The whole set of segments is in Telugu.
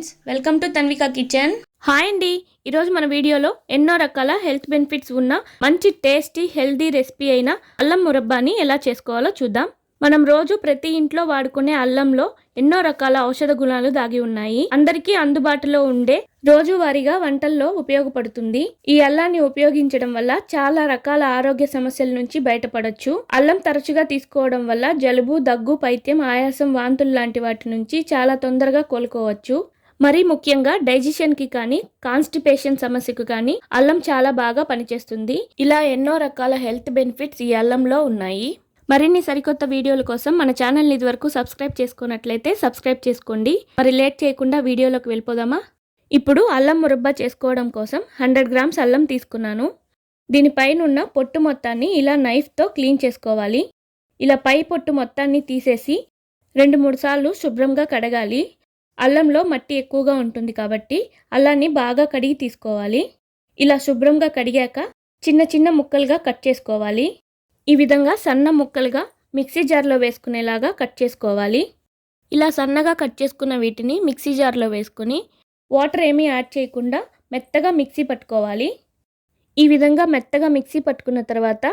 Friends, welcome to Tanvika kitchen. Hi అండి. ఈరోజు మన వీడియోలో ఎన్నో రకాల హెల్త్ బెనిఫిట్స్ ఉన్న మంచి టేస్టీ హెల్దీ రెసిపీ అయిన అల్లం మురబ్బాని ఎలా చేసుకోవాలో చూద్దాం. మనం రోజు ప్రతి ఇంట్లో వాడుకునే అల్లంలో ఎన్నో రకాల ఔషధ గుణాలు దాగి ఉన్నాయి. అందరికీ అందుబాటులో ఉండే రోజువారీగా వంటల్లో ఉపయోగపడుతుంది. ఈ అల్లాన్ని ఉపయోగించడం వల్ల చాలా రకాల ఆరోగ్య సమస్యల నుంచి బయటపడొచ్చు. అల్లం తరచుగా తీసుకోవడం వల్ల జలుబు, దగ్గు, పైత్యం, ఆయాసం, వాంతులు లాంటి వాటి నుంచి చాలా తొందరగా కోలుకోవచ్చు. మరీ ముఖ్యంగా డైజెషన్కి కానీ కాన్స్టిపేషన్ సమస్యకు కానీ అల్లం చాలా బాగా పనిచేస్తుంది. ఇలా ఎన్నో రకాల హెల్త్ బెనిఫిట్స్ ఈ అల్లంలో ఉన్నాయి. మరిన్ని సరికొత్త వీడియోల కోసం మన ఛానల్ని ఇదివరకు సబ్స్క్రైబ్ చేసుకున్నట్లయితే సబ్స్క్రైబ్ చేసుకోండి. మరి లేట్ చేయకుండా వీడియోలోకి వెళ్ళిపోదామా? ఇప్పుడు అల్లం మురబ్బా చేసుకోవడం కోసం 100 గ్రామ్స్ అల్లం తీసుకున్నాను. దీనిపైనున్న పొట్టు మొత్తాన్ని ఇలా నైఫ్తో క్లీన్ చేసుకోవాలి. ఇలా పై పొట్టు మొత్తాన్ని తీసేసి 2-3 సార్లు శుభ్రంగా కడగాలి. అల్లంలో మట్టి ఎక్కువగా ఉంటుంది కాబట్టి అల్లాన్ని బాగా కడిగి తీసుకోవాలి. ఇలా శుభ్రంగా కడిగాక చిన్న చిన్న ముక్కలుగా కట్ చేసుకోవాలి. ఈ విధంగా సన్న ముక్కలుగా మిక్సీ జార్లో వేసుకునేలాగా కట్ చేసుకోవాలి. ఇలా సన్నగా కట్ చేసుకున్న వీటిని మిక్సీ జార్లో వేసుకొని వాటర్ ఏమీ యాడ్ చేయకుండా మెత్తగా మిక్సీ పట్టుకోవాలి. ఈ విధంగా మెత్తగా మిక్సీ పట్టుకున్న తర్వాత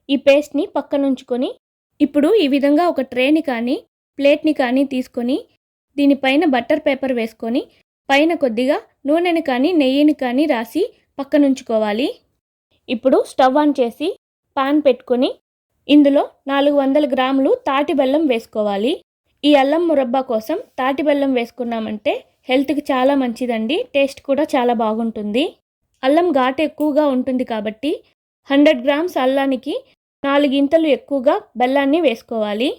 ఈ పేస్ట్ని పక్కన ఉంచుకొని ఇప్పుడు ఈ విధంగా ఒక ట్రేని కానీ ప్లేట్ని కానీ తీసుకొని దీనిపైన బటర్ పేపర్ వేసుకొని పైన కొద్దిగా నూనెని కానీ నెయ్యిని కానీ రాసి పక్కనుంచుకోవాలి. ఇప్పుడు స్టవ్ ఆన్ చేసి పాన్ పెట్టుకొని ఇందులో 400 గ్రాములు తాటి బెల్లం వేసుకోవాలి. ఈ అల్లం మురబ్బా కోసం తాటి బెల్లం వేసుకున్నామంటే హెల్త్కి చాలా మంచిదండి. టేస్ట్ కూడా చాలా బాగుంటుంది. అల్లం ఘాటు ఎక్కువగా ఉంటుంది కాబట్టి 100 గ్రామ్స్ అల్లానికి 4 ఇంతలు ఎక్కువగా బెల్లాన్ని వేసుకోవాలి.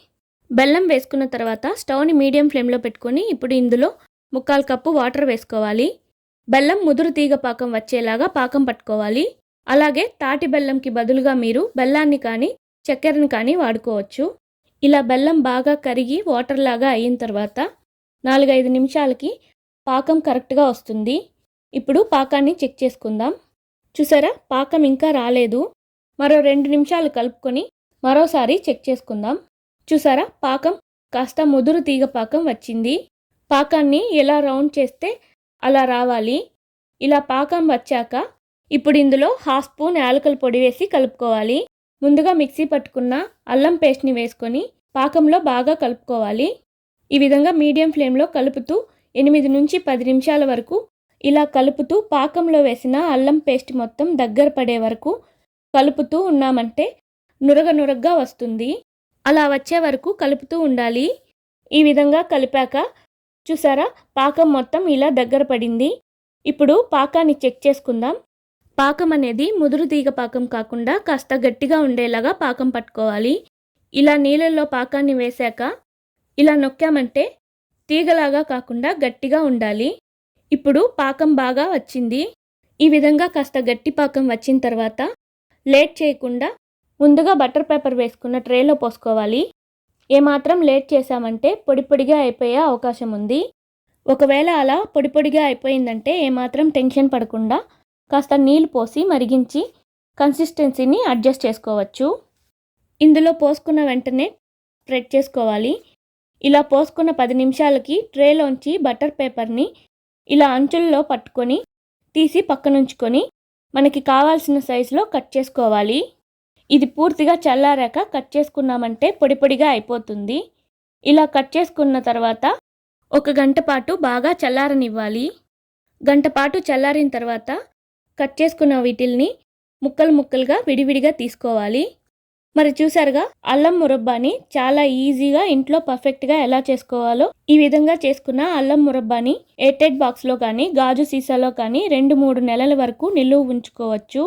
బెల్లం వేసుకున్న తర్వాత స్టవ్ని మీడియం ఫ్లేమ్లో పెట్టుకొని ఇప్పుడు ఇందులో 3/4 కప్పు వాటర్ వేసుకోవాలి. బెల్లం ముదురు తీగ పాకం వచ్చేలాగా పాకం పట్టుకోవాలి. అలాగే తాటి బెల్లంకి బదులుగా మీరు బెల్లాన్ని కానీ చక్కెరని కానీ వాడుకోవచ్చు. ఇలా బెల్లం బాగా కరిగి వాటర్ లాగా అయిన తర్వాత 4-5 నిమిషాలకి పాకం కరెక్ట్గా వస్తుంది. ఇప్పుడు పాకాన్ని చెక్ చేసుకుందాం. చూసారా, పాకం ఇంకా రాలేదు. మరో 2 నిమిషాలు కలుపుకొని మరోసారి చెక్ చేసుకుందాం. చూసారా, పాకం కాస్త ముదురు తీగ పాకం వచ్చింది. పాకాన్ని ఎలా రౌండ్ చేస్తే అలా రావాలి. ఇలా పాకం వచ్చాక ఇప్పుడు ఇందులో 1/2 స్పూన్ యాలకుల పొడి వేసి కలుపుకోవాలి. ముందుగా మిక్సీ పట్టుకున్న అల్లం పేస్ట్ని వేసుకొని పాకంలో బాగా కలుపుకోవాలి. ఈ విధంగా మీడియం ఫ్లేమ్లో కలుపుతూ 8 నుంచి 10 నిమిషాల వరకు ఇలా కలుపుతూ పాకంలో వేసిన అల్లం పేస్ట్ మొత్తం దగ్గర పడే వరకు కలుపుతూ ఉన్నామంటే నురగగా వస్తుంది. అలా వచ్చే వరకు కలుపుతూ ఉండాలి. ఈ విధంగా కలిపాక చూసారా, పాకం మొత్తం ఇలా దగ్గర పడింది. ఇప్పుడు పాకాన్ని చెక్ చేసుకుందాం. పాకం అనేది ముదురు తీగ పాకం కాకుండా కాస్త గట్టిగా ఉండేలాగా పాకం పట్టుకోవాలి. ఇలా నీళ్ళల్లో పాకాన్ని వేశాక ఇలా నొక్కామంటే తీగలాగా కాకుండా గట్టిగా ఉండాలి. ఇప్పుడు పాకం బాగా వచ్చింది. ఈ విధంగా కాస్త గట్టి పాకం వచ్చిన తర్వాత లేట్ చేయకుండా ముందుగా బటర్ పేపర్ వేసుకున్న ట్రేలో పోసుకోవాలి. ఏమాత్రం లేట్ చేశామంటే పొడిగా అయిపోయే అవకాశం ఉంది. ఒకవేళ అలా పొడిగా అయిపోయిందంటే ఏమాత్రం టెన్షన్ పడకుండా కాస్త నీళ్ళు పోసి మరిగించి కన్సిస్టెన్సీని అడ్జస్ట్ చేసుకోవచ్చు. ఇందులో పోసుకున్న వెంటనే స్ప్రెడ్ చేసుకోవాలి. ఇలా పోసుకున్న 10 నిమిషాలకి ట్రేలోంచి బటర్ పేపర్ని ఇలా అంచుల్లో పట్టుకొని తీసి పక్కనుంచుకొని మనకి కావాల్సిన సైజులో కట్ చేసుకోవాలి. ఇది పూర్తిగా చల్లారాక కట్ చేసుకున్నామంటే పొడిగా అయిపోతుంది. ఇలా కట్ చేసుకున్న తర్వాత 1 గంట పాటు బాగా చల్లారనివ్వాలి. గంట పాటు చల్లారిన తర్వాత కట్ చేసుకున్న వీటిల్ని ముక్కలుగా విడివిడిగా తీసుకోవాలి. మరి చూసారుగా, అల్లం మురబ్బాని చాలా ఈజీగా ఇంట్లో పర్ఫెక్ట్గా ఎలా చేసుకోవాలో. ఈ విధంగా చేసుకున్న అల్లం మురబ్బాని ఎయిర్టైట్ బాక్స్లో కానీ గాజు సీసాలో కానీ 2-3 నెలల వరకు నిలువ ఉంచుకోవచ్చు.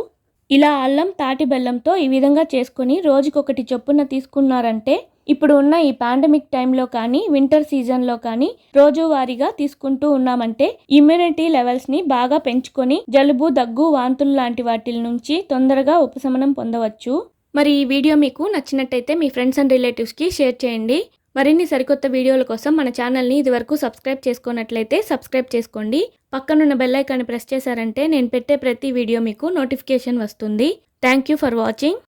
ఇలా అల్లం తాటి బెల్లంతో ఈ విధంగా చేసుకొని రోజుకొకటి చొప్పున తీసుకున్నారంటే ఇప్పుడు ఉన్న ఈ పాండమిక్ టైంలో కానీ వింటర్ సీజన్లో కానీ రోజువారీగా తీసుకుంటూ ఉన్నామంటే ఇమ్యూనిటీ లెవెల్స్ని బాగా పెంచుకొని జలుబు, దగ్గు, వాంతులు లాంటి వాటి నుంచి తొందరగా ఉపశమనం పొందవచ్చు. మరి ఈ వీడియో మీకు నచ్చినట్టయితే మీ ఫ్రెండ్స్ అండ్ రిలేటివ్స్కి షేర్ చేయండి. మరిన్ని సరికొత్త వీడియోల కోసం మన ఛానల్ని ఇదివరకు సబ్స్క్రైబ్ చేసుకున్నట్లయితే సబ్స్క్రైబ్ చేసుకోండి. పక్కనున్న బెల్ ఐకాన్ని ప్రెస్ చేశారంటే నేను పెట్టే ప్రతి వీడియో మీకు నోటిఫికేషన్ వస్తుంది. Thank you for watching.